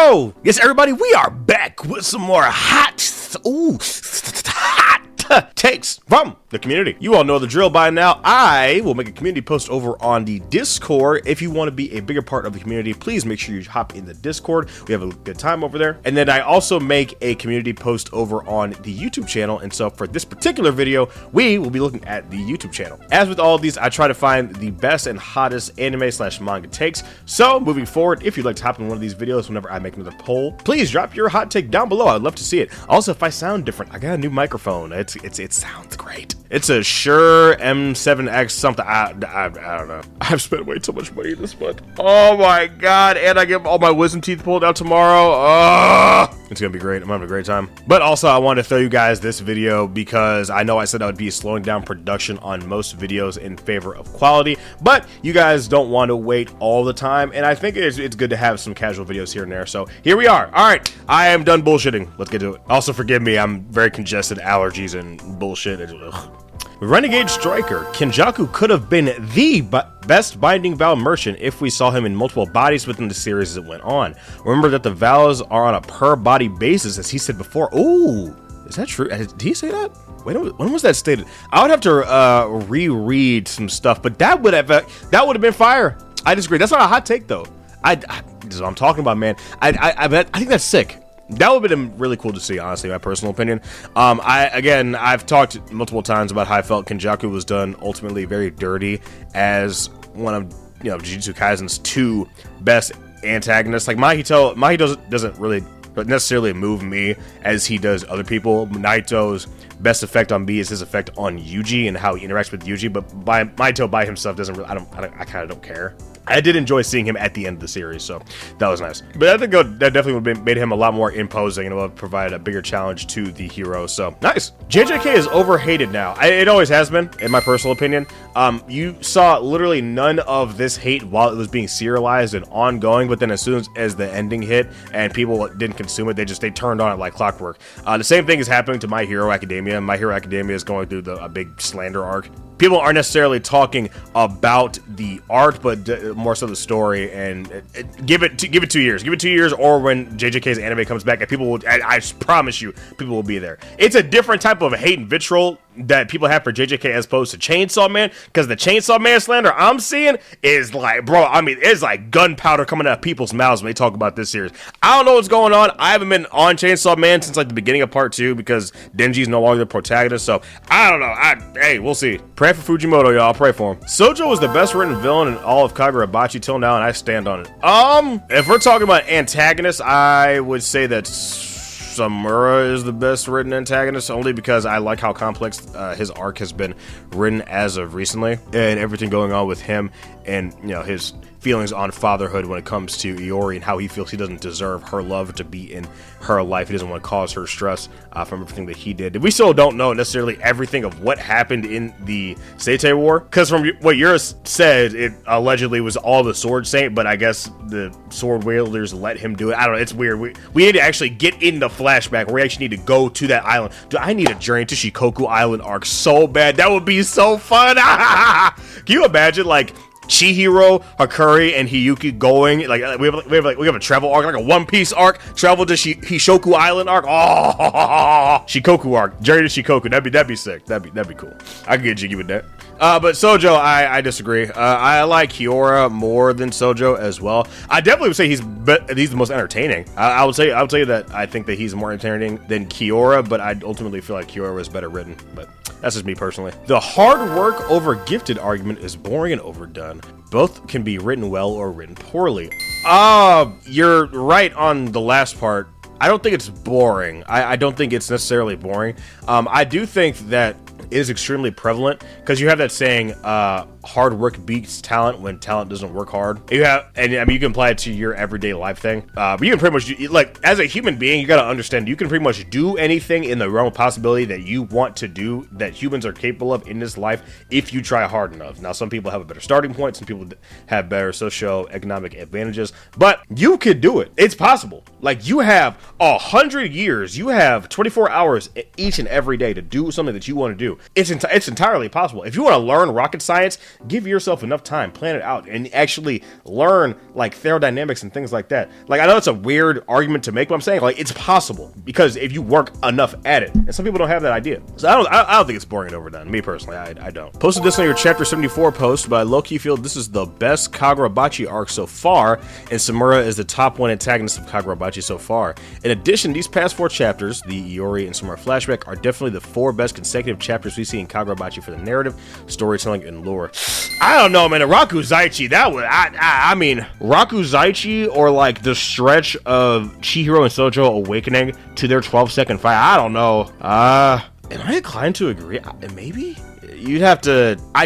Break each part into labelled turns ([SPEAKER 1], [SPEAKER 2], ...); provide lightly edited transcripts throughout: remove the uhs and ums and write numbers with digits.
[SPEAKER 1] So, yes, everybody, we are back with some more hot takes from the community. You all know the drill by now. I will make a community post over on the Discord. If you want to be a bigger part of the community, please make sure you hop in the Discord. We have a good time over there. And then I also make a community post over on the YouTube channel. And so for this particular video, we will be looking at the YouTube channel. As with all of these, I try to find the best and hottest anime / manga takes. So moving forward, if you'd like to hop in one of these videos whenever I make another poll, please drop your hot take down below. I'd love to see it. Also, if I sound different, I got a new microphone. It sounds great. It's a Shure M7X something. I don't know. I've spent way too much money this month. Oh my god! And I get all my wisdom teeth pulled out tomorrow. It's gonna be great. I'm having a great time. But also, I wanted to throw you guys this video because I know I said I would be slowing down production on most videos in favor of quality, but you guys don't want to wait all the time, and I think it's good to have some casual videos here and there. So here we are. All right, I am done bullshitting. Let's get to it. Also, forgive me. I'm very congested, allergies, and bullshit. Renegade Striker. Kenjaku could have been the best binding vow merchant if we saw him in multiple bodies within the series as it went on. Remember that the vows are on a per body basis, as he said before. Ooh, is that true? Did he say that? Wait, when was that stated? I would have to reread some stuff, but that would have been fire. I disagree. That's not a hot take though. This is what I'm talking about, man. I think that's sick. That would have been really cool to see, honestly, my personal opinion. I've talked multiple times about how I felt Kenjaku was done ultimately very dirty as one of, Jujutsu Kaisen's two best antagonists. Like Mahito doesn't really necessarily move me as he does other people. Naito's best effect on me is his effect on Yuji and how he interacts with Yuji, but Mahito by himself doesn't really, I kind of don't care. I did enjoy seeing him at the end of the series, so that was nice. But I think that definitely would have made him a lot more imposing and would have provided a bigger challenge to the hero, so nice. JJK is overhated now. It always has been, in my personal opinion. You saw literally none of this hate while it was being serialized and ongoing, but then as soon as the ending hit and people didn't consume it, they turned on it like clockwork. The same thing is happening to My Hero Academia. My Hero Academia is going through a big slander arc. People aren't necessarily talking about the art, but more so the story. And give it 2 years. Give it 2 years, or when JJK's anime comes back, and people will. I promise you, people will be there. It's a different type of hate and vitriol that people have for JJK as opposed to Chainsaw Man, because the Chainsaw Man slander I'm seeing is like, bro, I mean, it's like gunpowder coming out of people's mouths when they talk about this series. I don't know what's going on. I haven't been on Chainsaw Man since like the beginning of part 2 because Denji's no longer the protagonist, so I don't know. Hey, we'll see. Pray for Fujimoto, y'all. Pray for him. Sojo was the best written villain in all of Kagurabachi till now, and I stand on it. If we're talking about antagonists, I would say that Samura is the best written antagonist, only because I like how complex his arc has been written as of recently, and everything going on with him and his feelings on fatherhood when it comes to Iori and how he feels he doesn't deserve her love to be in her life. He doesn't want to cause her stress from everything that he did. We still don't know necessarily everything of what happened in the Seitei War, because from what Yura said, it allegedly was all the Sword Saint, but I guess the sword wielders let him do it. I don't know. It's weird. We need to actually get in the flashback where we actually need to go to that island. Dude, I need a journey to Shikoku Island arc so bad. That would be so fun. Can you imagine, like, Chihiro, Hakuri, and Hiyuki going like we have a travel arc, like a One Piece arc, travel to Hishoku Island arc. Oh, Shikoku arc, journey to Shikoku. That'd be sick. That'd be cool. I could get jiggy with that. But Sojo, I disagree. I like Kiora more than Sojo as well. I definitely would say he's the most entertaining. I would tell you that I think that he's more entertaining than Kiora, but I ultimately feel like Kiora was better written. But that's just me personally. The hard work over gifted argument is boring and overdone. Both can be written well or written poorly. You're right on the last part. I don't think it's boring. I don't think it's necessarily boring. I do think that it is extremely prevalent because you have that saying, hard work beats talent when talent doesn't work hard. You can apply it to your everyday life thing. But you can pretty much, like, as a human being, you got to understand you can pretty much do anything in the realm of possibility that you want to do, that humans are capable of in this life if you try hard enough. Now, some people have a better starting point, some people have better socio-economic advantages, but you could do it. It's possible. Like, you have 100 years, you have 24 hours each and every day to do something that you want to do. It's entirely possible. If you want to learn rocket science, give yourself enough time, plan it out, and actually learn like thermodynamics and things like that. Like, I know it's a weird argument to make, but I'm saying like it's possible because if you work enough at it, and some people don't have that idea. So I don't think it's boring and overdone. Me personally, I don't. Posted this on your chapter 74 post, but I low-key feel this is the best Kagurabachi arc so far, and Samura is the top one antagonist of Kagurabachi so far. In addition, these past 4 chapters, the Iori and Samura flashback, are definitely the 4 best consecutive chapters we see in Kagurabachi for the narrative, storytelling, and lore. I don't know, man. Rakuzaichi, that was, I mean, Rakuzaichi, or like the stretch of Chihiro and Sojo awakening to their 12-second fight. I don't know. Am I inclined to agree? Maybe? You'd have to... I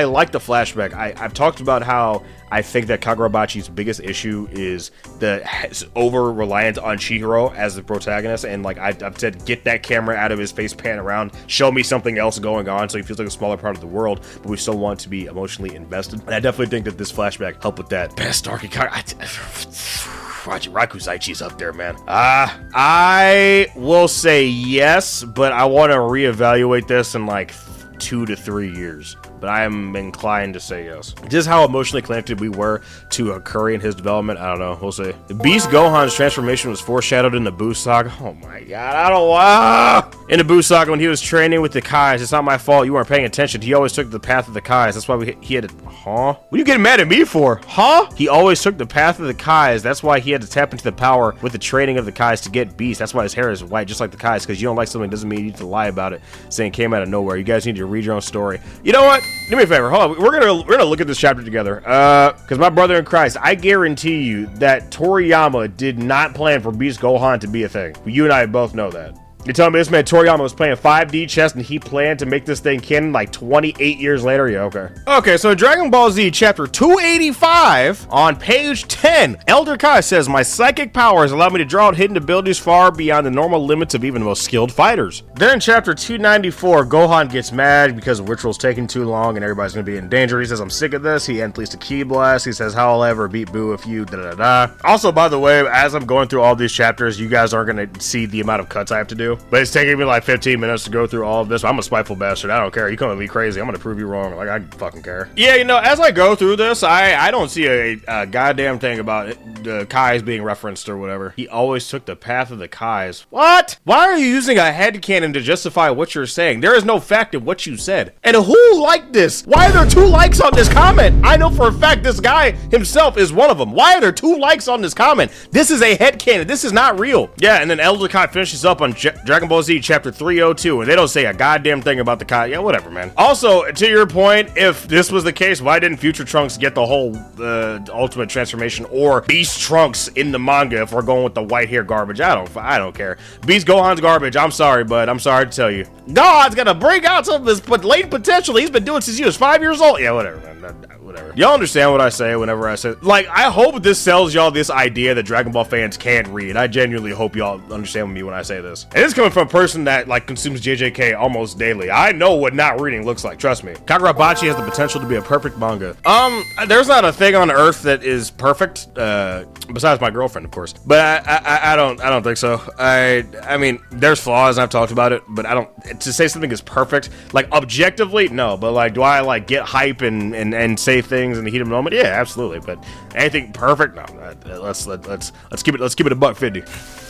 [SPEAKER 1] like the flashback. I've talked about how I think that Kagurabachi's biggest issue is the over-reliance on Chihiro as the protagonist, and like I've said, get that camera out of his face, pan around, show me something else going on so he feels like a smaller part of the world, but we still want to be emotionally invested. And I definitely think that this flashback helped with that. Best arc in Rakuzaichi's up there, man. I will say yes, but I want to reevaluate this in like 2 to 3 years. But I am inclined to say yes. Just how emotionally connected we were to Curry and his development, I don't know. We'll see. Beast Gohan's transformation was foreshadowed in the Buu saga. Oh my god, I don't want. In the Buu saga, when he was training with the Kais, it's not my fault. You weren't paying attention. He always took the path of the Kais. That's why he had to. Huh? What are you getting mad at me for? Huh? He always took the path of the Kais. That's why he had to tap into the power with the training of the Kais to get Beast. That's why his hair is white, just like the Kais. Because you don't like something doesn't mean you need to lie about it, saying it came out of nowhere. You guys need to read your own story. You know what? Do me a favor. Hold on. We're gonna look at this chapter together. Because my brother in Christ, I guarantee you that Toriyama did not plan for Beast Gohan to be a thing. You and I both know that. You're telling me this man Toriyama was playing 5D chess and he planned to make this thing canon like 28 years later? Yeah, okay. Okay, so Dragon Ball Z chapter 285 on page 10. Elder Kai says, my psychic powers allow me to draw out hidden abilities far beyond the normal limits of even the most skilled fighters. Then in chapter 294, Gohan gets mad because the ritual's taking too long and everybody's gonna be in danger. He says, I'm sick of this. He unleashed a ki blast. He says, how I'll ever beat Buu if you da-da-da. Also, by the way, as I'm going through all these chapters, you guys aren't gonna see the amount of cuts I have to do. But it's taking me like 15 minutes to go through all of this. I'm a spiteful bastard. I don't care. You come at me crazy, I'm gonna prove you wrong. Like, I fucking care. Yeah, you know, as I go through this, I don't see a goddamn thing about it, the Kais being referenced or whatever. He always took the path of the Kais. What? Why are you using a headcanon to justify what you're saying? There is no fact in what you said. And who liked this? Why are there 2 likes on this comment? I know for a fact this guy himself is one of them. Why are there 2 likes on this comment? This is a headcanon. This is not real. Yeah, and then Elder Kai finishes up on Dragon Ball Z chapter 302, and they don't say a goddamn thing about the Kai. Yeah, whatever, man. Also, to your point, if this was the case, why didn't Future Trunks get the whole ultimate transformation or Beast Trunks in the manga if we're going with the white hair garbage? I don't care. Beast Gohan's garbage. I'm sorry, bud. I'm sorry to tell you. God's gonna bring out some of his latent potential he's been doing since he was 5 years old. Yeah, whatever, man. Whatever. Y'all understand what I say whenever I say, like, I hope this sells y'all this idea that Dragon Ball fans can't read. I genuinely hope y'all understand me when I say this. And this is coming from a person that like consumes JJK almost daily. I know what not reading looks like, trust me. Kagurabachi has the potential to be a perfect manga. There's not a thing on earth that is perfect, besides my girlfriend, of course. But I don't think so. I mean, there's flaws and I've talked about it, but I don't, to say something is perfect, like objectively, no, but like, do I like get hype and say things in the heat of the moment? Yeah, absolutely. But anything perfect? No. Let's keep it a $1.50.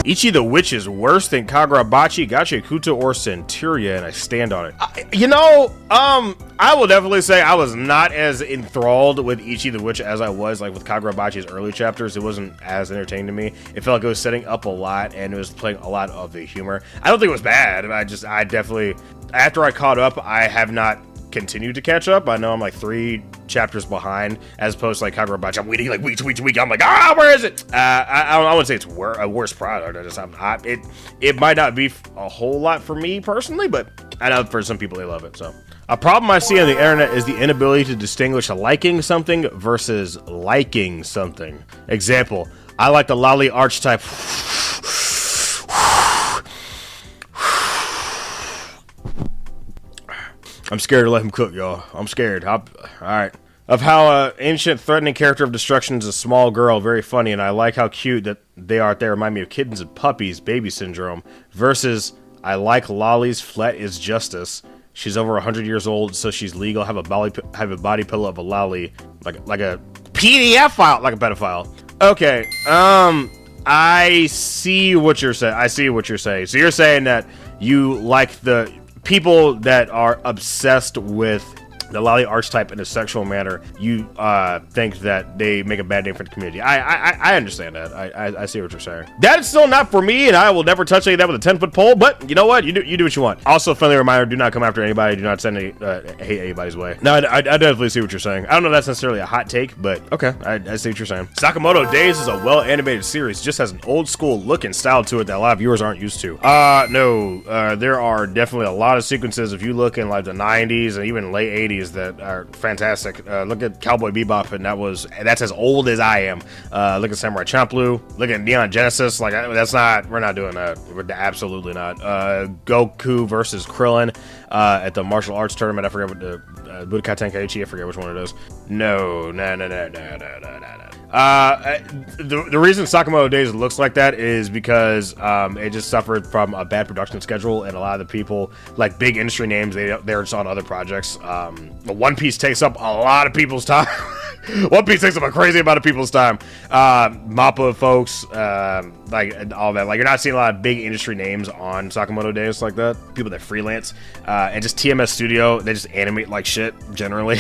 [SPEAKER 1] Ichi the Witch is worse than Kagurabachi, Gachikuta, or Centuria, and I stand on it. I will definitely say I was not as enthralled with Ichi the Witch as I was like with Kagurabachi's early chapters. It wasn't as entertaining to me. It felt like it was setting up a lot and it was playing a lot of the humor. I don't think it was bad. I definitely, after I caught up, I have not continued to catch up. I know I'm like 3 chapters behind, as opposed to like Kagurabachi. I'm waiting like week to week to week. I'm like, where is it? I wouldn't say it's a worse product. It might not be a whole lot for me personally, but I know for some people they love it. So a problem I see on the internet is the inability to distinguish liking something versus liking something. Example, I like the lolly archetype. I'm scared to let him cook, y'all. I'm scared. All right. of how an ancient threatening character of destruction is a small girl. Very funny, and I like how cute that they are. They remind me of kittens and puppies, baby syndrome. Versus, I like lollies, flat is justice. She's over 100 years old, so she's legal. Have a body pillow of a lolly, like a PDF file, like a pedophile. Okay, I see what you're saying. I see what you're saying. So you're saying that you like the people that are obsessed with the lolly archetype in a sexual manner. You think that they make a bad name for the community. I understand that. I see what you're saying. That is still not for me, and I will never touch any of that with a 10-foot pole. But you know what? You do what you want. Also, friendly reminder: do not come after anybody. Do not send any hate anybody's way. No, I definitely see what you're saying. I don't know if that's necessarily a hot take, but okay, I see what you're saying. Sakamoto Days is a well-animated series. Just has an old-school look and style to it that a lot of viewers aren't used to. No, there are definitely a lot of sequences. If you look in like the 90s and even late 80s. That are fantastic. Look at Cowboy Bebop, and that's as old as I am. Look at Samurai Champloo. Look at Neon Genesis. Like we're not doing that. We're absolutely not. Goku versus Krillin at the martial arts tournament. I forget what the Budokai Tenkaichi. I forget which one it is. No. The reason Sakamoto Days looks like that is because it just suffered from a bad production schedule, and a lot of the people, like big industry names, they're just on other projects. One Piece takes up a lot of people's time. One Piece takes up a crazy amount of people's time. Mappa folks, like and all that. Like you're not seeing a lot of big industry names on Sakamoto Days like that. People that freelance and just TMS Studio, they just animate like shit generally.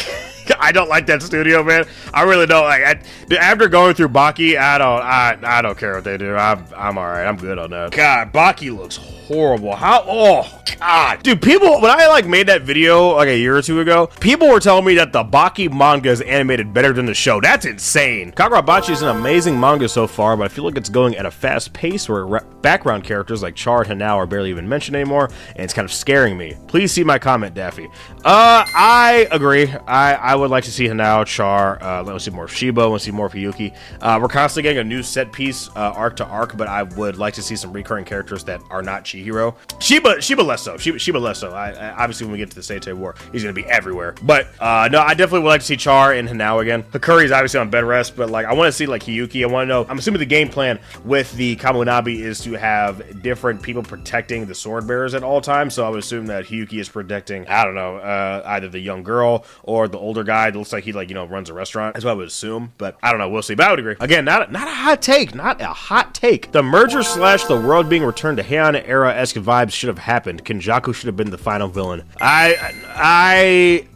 [SPEAKER 1] I don't like that studio, man. I really don't like. After going through Baki, I don't care what they do. I'm all right. I'm good on that. God, Baki looks horrible. Oh God, dude. People, when I like made that video like a year or two ago, people were telling me that the Baki manga is animated better than the show. That's insane. Kagurabachi is an amazing manga so far, but I feel like it's going at a fast pace where background characters like Char and Hanao are barely even mentioned anymore, and it's kind of scaring me. Please see my comment, Daffy. I agree. I would like to see Hanao, Char. Let's see more of Shiba. Let's see more of Hiyuki. We're constantly getting a new set piece arc to arc, but I would like to see some recurring characters that are not Chihiro. Shiba less so. Shiba less so. Obviously, when we get to the Seitei War, he's going to be everywhere. But no, I definitely would like to see Char and Hanao again. Hakuri is obviously on bed rest, but like I want to see like Hiyuki. I want to know. I'm assuming the game plan with the Kamunabi is to have different people protecting the sword bearers at all times. So I would assume that Hiyuki is protecting, I don't know, either the young girl or the older guy that looks like he runs a restaurant. That's what I would assume, but I don't know. We'll see. But I would agree. Again, not a hot take. Not a hot take. The merger / the world being returned to Heian era-esque vibes should have happened. Kenjaku should have been the final villain. I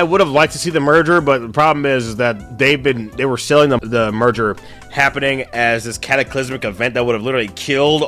[SPEAKER 1] would have liked to see the merger, but the problem is that they were selling the merger happening as this cataclysmic event that would have literally killed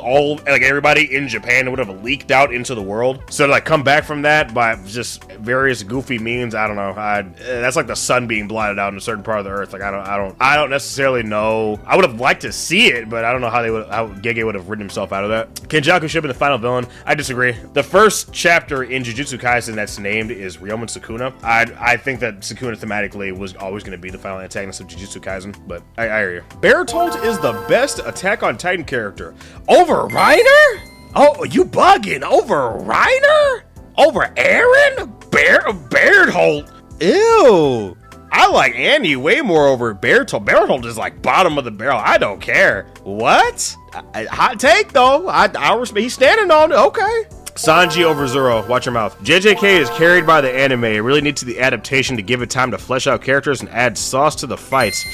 [SPEAKER 1] everybody in Japan and would have leaked out into the world. So to like come back from that by just various goofy means, I don't know. That's like the sun being blotted out in a certain part of the earth. Like I don't necessarily know. I would have liked to see it, but I don't know how Gege would have written himself out of that. Kenjaku should have been the final villain. I disagree. The first chapter in Jujutsu Kaisen that's named is Ryomen Sukuna. I think that Sukuna thematically was always going to be the final antagonist of Jujutsu Kaisen, but I hear you. Bertolt is the best Attack on Titan character. Over Reiner? Oh, you bugging. Over Reiner? Over Eren? Bertolt? Ew. I like Andy way more over Bertolt. Bertolt is like bottom of the barrel. I don't care. What? Hot take though. I respect. He's standing on it. Okay. Sanji over Zoro, watch your mouth. JJK is carried by the anime. It really needs the adaptation to give it time to flesh out characters and add sauce to the fights.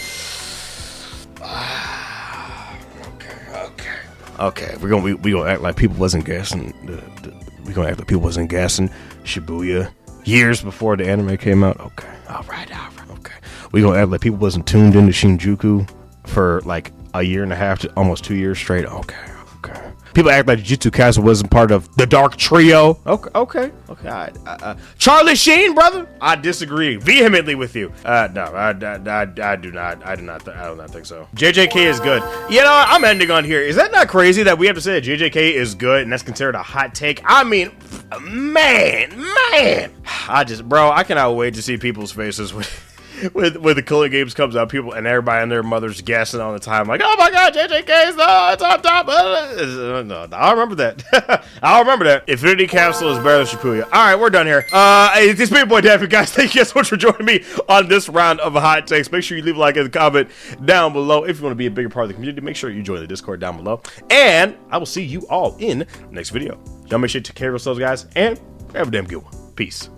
[SPEAKER 1] Okay. We're gonna act like people wasn't gassing. We're gonna act like people wasn't gassing Shibuya years before the anime came out. Okay. All right. Okay. We're gonna act like people wasn't tuned into Shinjuku for like a year and a half to almost 2 years straight. Okay. People act like Jujutsu Kaisen wasn't part of the Dark Trio. Okay. Charlie Sheen, brother. I disagree vehemently with you. No, I do not think so. JJK is good. You know, I'm ending on here. Is that not crazy that we have to say that JJK is good and that's considered a hot take? I mean, man. I cannot wait to see people's faces when the Cooling Games comes out, people and everybody and their mothers guessing on the time, like, oh my god, JJK's it's on top. No, I'll remember that. I'll remember that. Infinity Capsule is better than Shibuya. All right, we're done here. It's me, boy Daffy, guys. Thank you so much for joining me on this round of hot takes. Make sure you leave a like and a comment down below. If you want to be a bigger part of the community, make sure you join the Discord down below. And I will see you all in the next video. Y'all make sure to take care of yourselves, guys, and have a damn good one. Peace.